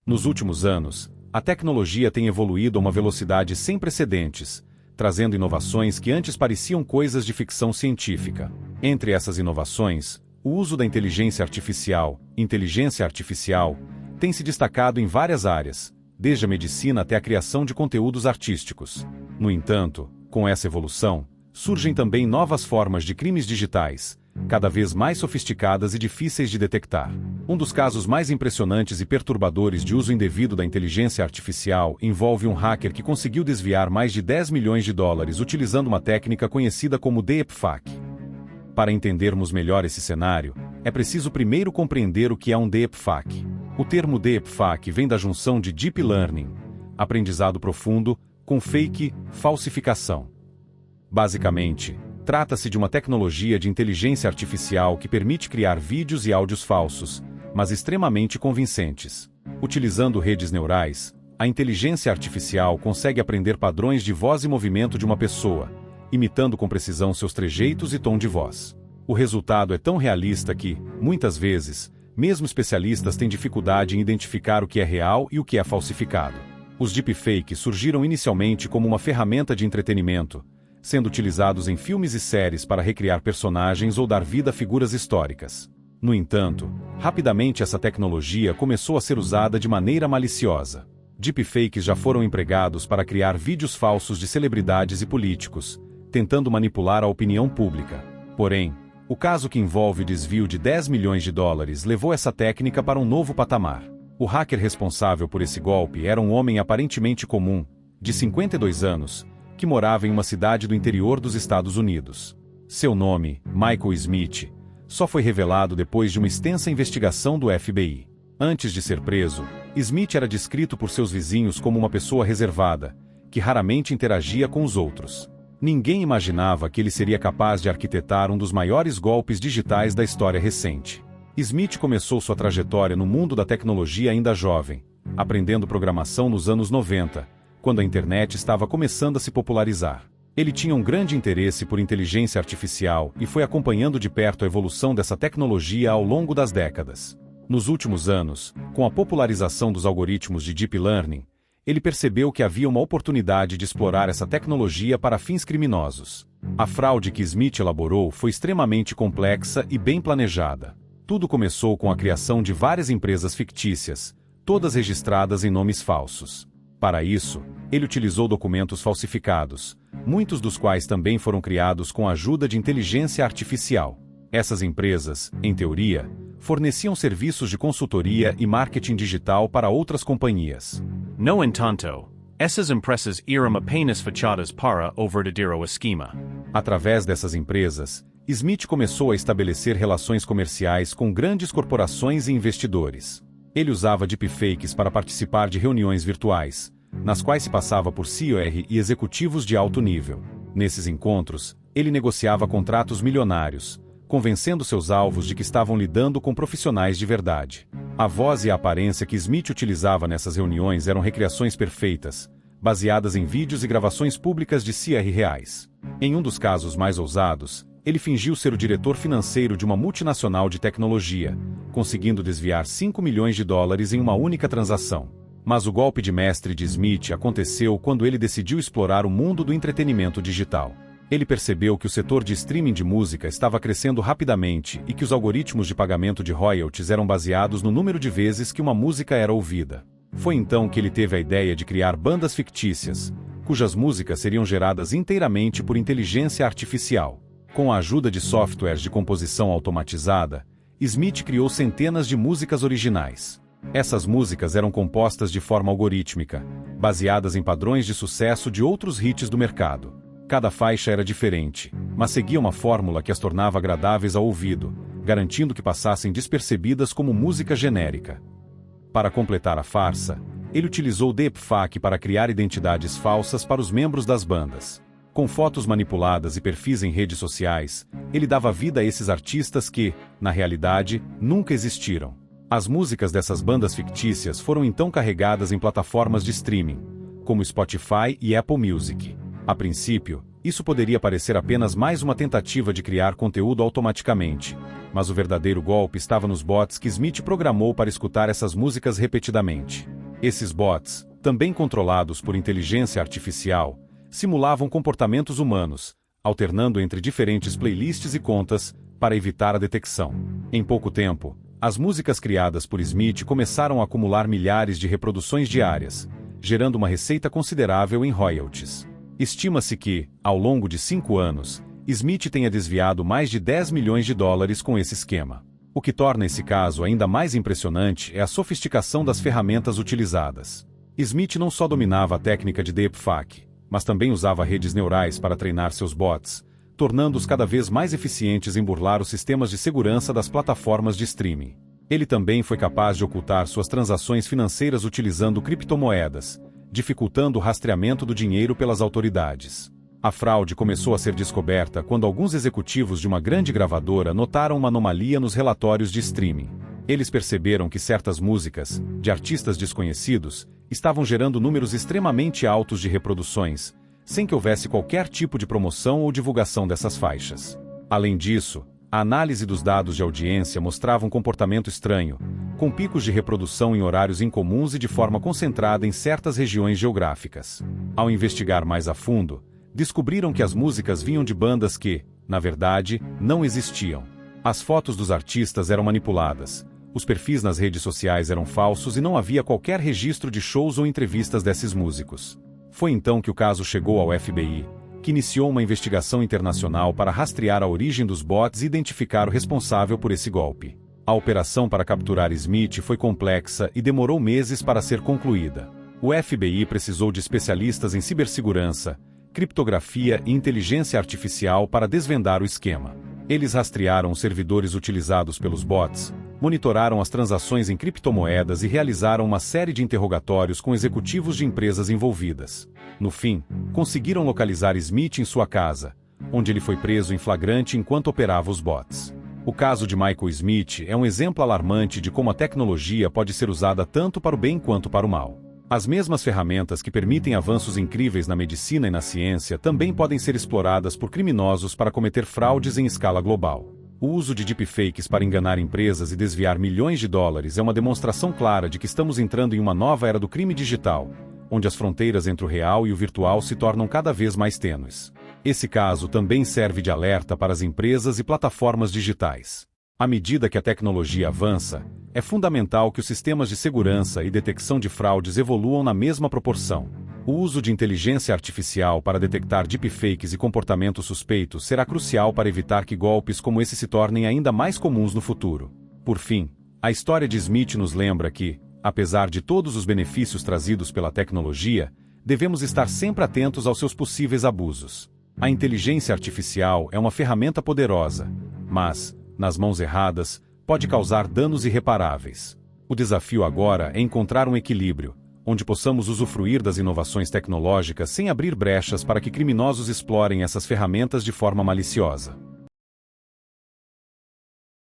Nos últimos anos, a tecnologia tem evoluído a uma velocidade sem precedentes, trazendo inovações que antes pareciam coisas de ficção científica. Entre essas inovações, o uso da inteligência artificial, tem se destacado em várias áreas, desde a medicina até a criação de conteúdos artísticos. No entanto, com essa evolução, surgem também novas formas de crimes digitais, cada vez mais sofisticadas e difíceis de detectar. Um dos casos mais impressionantes e perturbadores de uso indevido da inteligência artificial envolve um hacker que conseguiu desviar mais de 10 milhões de dólares utilizando uma técnica conhecida como deepfake. Para entendermos melhor esse cenário, é preciso primeiro compreender o que é um deepfake. O termo deepfake vem da junção de deep learning, aprendizado profundo, com fake, falsificação. Basicamente, trata-se de uma tecnologia de inteligência artificial que permite criar vídeos e áudios falsos, mas extremamente convincentes. Utilizando redes neurais, a inteligência artificial consegue aprender padrões de voz e movimento de uma pessoa, imitando com precisão seus trejeitos e tom de voz. O resultado é tão realista que, muitas vezes, mesmo especialistas têm dificuldade em identificar o que é real e o que é falsificado. Os deepfakes surgiram inicialmente como uma ferramenta de entretenimento, sendo utilizados em filmes e séries para recriar personagens ou dar vida a figuras históricas. No entanto, rapidamente essa tecnologia começou a ser usada de maneira maliciosa. Deepfakes já foram empregados para criar vídeos falsos de celebridades e políticos, tentando manipular a opinião pública. Porém, o caso que envolve o desvio de 10 milhões de dólares levou essa técnica para um novo patamar. O hacker responsável por esse golpe era um homem aparentemente comum, de 52 anos, que morava em uma cidade do interior dos Estados Unidos. Seu nome, Michael Smith, só foi revelado depois de uma extensa investigação do FBI. Antes de ser preso, Smith era descrito por seus vizinhos como uma pessoa reservada, que raramente interagia com os outros. Ninguém imaginava que ele seria capaz de arquitetar um dos maiores golpes digitais da história recente. Smith começou sua trajetória no mundo da tecnologia ainda jovem, aprendendo programação nos anos 90, quando a internet estava começando a se popularizar. Ele tinha um grande interesse por inteligência artificial e foi acompanhando de perto a evolução dessa tecnologia ao longo das décadas. Nos últimos anos, com a popularização dos algoritmos de deep learning, ele percebeu que havia uma oportunidade de explorar essa tecnologia para fins criminosos. A fraude que Smith elaborou foi extremamente complexa e bem planejada. Tudo começou com a criação de várias empresas fictícias, todas registradas em nomes falsos. Para isso, ele utilizou documentos falsificados, muitos dos quais também foram criados com a ajuda de inteligência artificial. Essas empresas, em teoria, forneciam serviços de consultoria e marketing digital para outras companhias. No entanto, essas empresas eram apenas fachadas para o verdadeiro esquema. Através dessas empresas, Smith começou a estabelecer relações comerciais com grandes corporações e investidores. Ele usava deepfakes para participar de reuniões virtuais, nas quais se passava por CEO e executivos de alto nível. Nesses encontros, ele negociava contratos milionários, convencendo seus alvos de que estavam lidando com profissionais de verdade. A voz e a aparência que Smith utilizava nessas reuniões eram recriações perfeitas, baseadas em vídeos e gravações públicas de CIA reais. Em um dos casos mais ousados, ele fingiu ser o diretor financeiro de uma multinacional de tecnologia, conseguindo desviar 5 milhões de dólares em uma única transação. Mas o golpe de mestre de Smith aconteceu quando ele decidiu explorar o mundo do entretenimento digital. Ele percebeu que o setor de streaming de música estava crescendo rapidamente e que os algoritmos de pagamento de royalties eram baseados no número de vezes que uma música era ouvida. Foi então que ele teve a ideia de criar bandas fictícias, cujas músicas seriam geradas inteiramente por inteligência artificial. Com a ajuda de softwares de composição automatizada, Smith criou centenas de músicas originais. Essas músicas eram compostas de forma algorítmica, baseadas em padrões de sucesso de outros hits do mercado. Cada faixa era diferente, mas seguia uma fórmula que as tornava agradáveis ao ouvido, garantindo que passassem despercebidas como música genérica. Para completar a farsa, ele utilizou o deepfake para criar identidades falsas para os membros das bandas. Com fotos manipuladas e perfis em redes sociais, ele dava vida a esses artistas que, na realidade, nunca existiram. As músicas dessas bandas fictícias foram então carregadas em plataformas de streaming, como Spotify e Apple Music. A princípio, isso poderia parecer apenas mais uma tentativa de criar conteúdo automaticamente, mas o verdadeiro golpe estava nos bots que Smith programou para escutar essas músicas repetidamente. Esses bots, também controlados por inteligência artificial, simulavam comportamentos humanos, alternando entre diferentes playlists e contas, para evitar a detecção. Em pouco tempo, as músicas criadas por Smith começaram a acumular milhares de reproduções diárias, gerando uma receita considerável em royalties. Estima-se que, ao longo de 5 anos, Smith tenha desviado mais de 10 milhões de dólares com esse esquema. O que torna esse caso ainda mais impressionante é a sofisticação das ferramentas utilizadas. Smith não só dominava a técnica de deepfake, mas também usava redes neurais para treinar seus bots, tornando-os cada vez mais eficientes em burlar os sistemas de segurança das plataformas de streaming. Ele também foi capaz de ocultar suas transações financeiras utilizando criptomoedas, dificultando o rastreamento do dinheiro pelas autoridades. A fraude começou a ser descoberta quando alguns executivos de uma grande gravadora notaram uma anomalia nos relatórios de streaming. Eles perceberam que certas músicas, de artistas desconhecidos, estavam gerando números extremamente altos de reproduções, sem que houvesse qualquer tipo de promoção ou divulgação dessas faixas. Além disso, a análise dos dados de audiência mostrava um comportamento estranho, com picos de reprodução em horários incomuns e de forma concentrada em certas regiões geográficas. Ao investigar mais a fundo, descobriram que as músicas vinham de bandas que, na verdade, não existiam. As fotos dos artistas eram manipuladas, os perfis nas redes sociais eram falsos e não havia qualquer registro de shows ou entrevistas desses músicos. Foi então que o caso chegou ao FBI, que iniciou uma investigação internacional para rastrear a origem dos bots e identificar o responsável por esse golpe. A operação para capturar Smith foi complexa e demorou meses para ser concluída. O FBI precisou de especialistas em cibersegurança, criptografia e inteligência artificial para desvendar o esquema. Eles rastrearam os servidores utilizados pelos bots, monitoraram as transações em criptomoedas e realizaram uma série de interrogatórios com executivos de empresas envolvidas. No fim, conseguiram localizar Smith em sua casa, onde ele foi preso em flagrante enquanto operava os bots. O caso de Michael Smith é um exemplo alarmante de como a tecnologia pode ser usada tanto para o bem quanto para o mal. As mesmas ferramentas que permitem avanços incríveis na medicina e na ciência também podem ser exploradas por criminosos para cometer fraudes em escala global. O uso de deepfakes para enganar empresas e desviar milhões de dólares é uma demonstração clara de que estamos entrando em uma nova era do crime digital, onde as fronteiras entre o real e o virtual se tornam cada vez mais tênues. Esse caso também serve de alerta para as empresas e plataformas digitais. À medida que a tecnologia avança, é fundamental que os sistemas de segurança e detecção de fraudes evoluam na mesma proporção. O uso de inteligência artificial para detectar deepfakes e comportamentos suspeitos será crucial para evitar que golpes como esse se tornem ainda mais comuns no futuro. Por fim, a história de Smith nos lembra que, apesar de todos os benefícios trazidos pela tecnologia, devemos estar sempre atentos aos seus possíveis abusos. A inteligência artificial é uma ferramenta poderosa, mas, nas mãos erradas, pode causar danos irreparáveis. O desafio agora é encontrar um equilíbrio, onde possamos usufruir das inovações tecnológicas sem abrir brechas para que criminosos explorem essas ferramentas de forma maliciosa.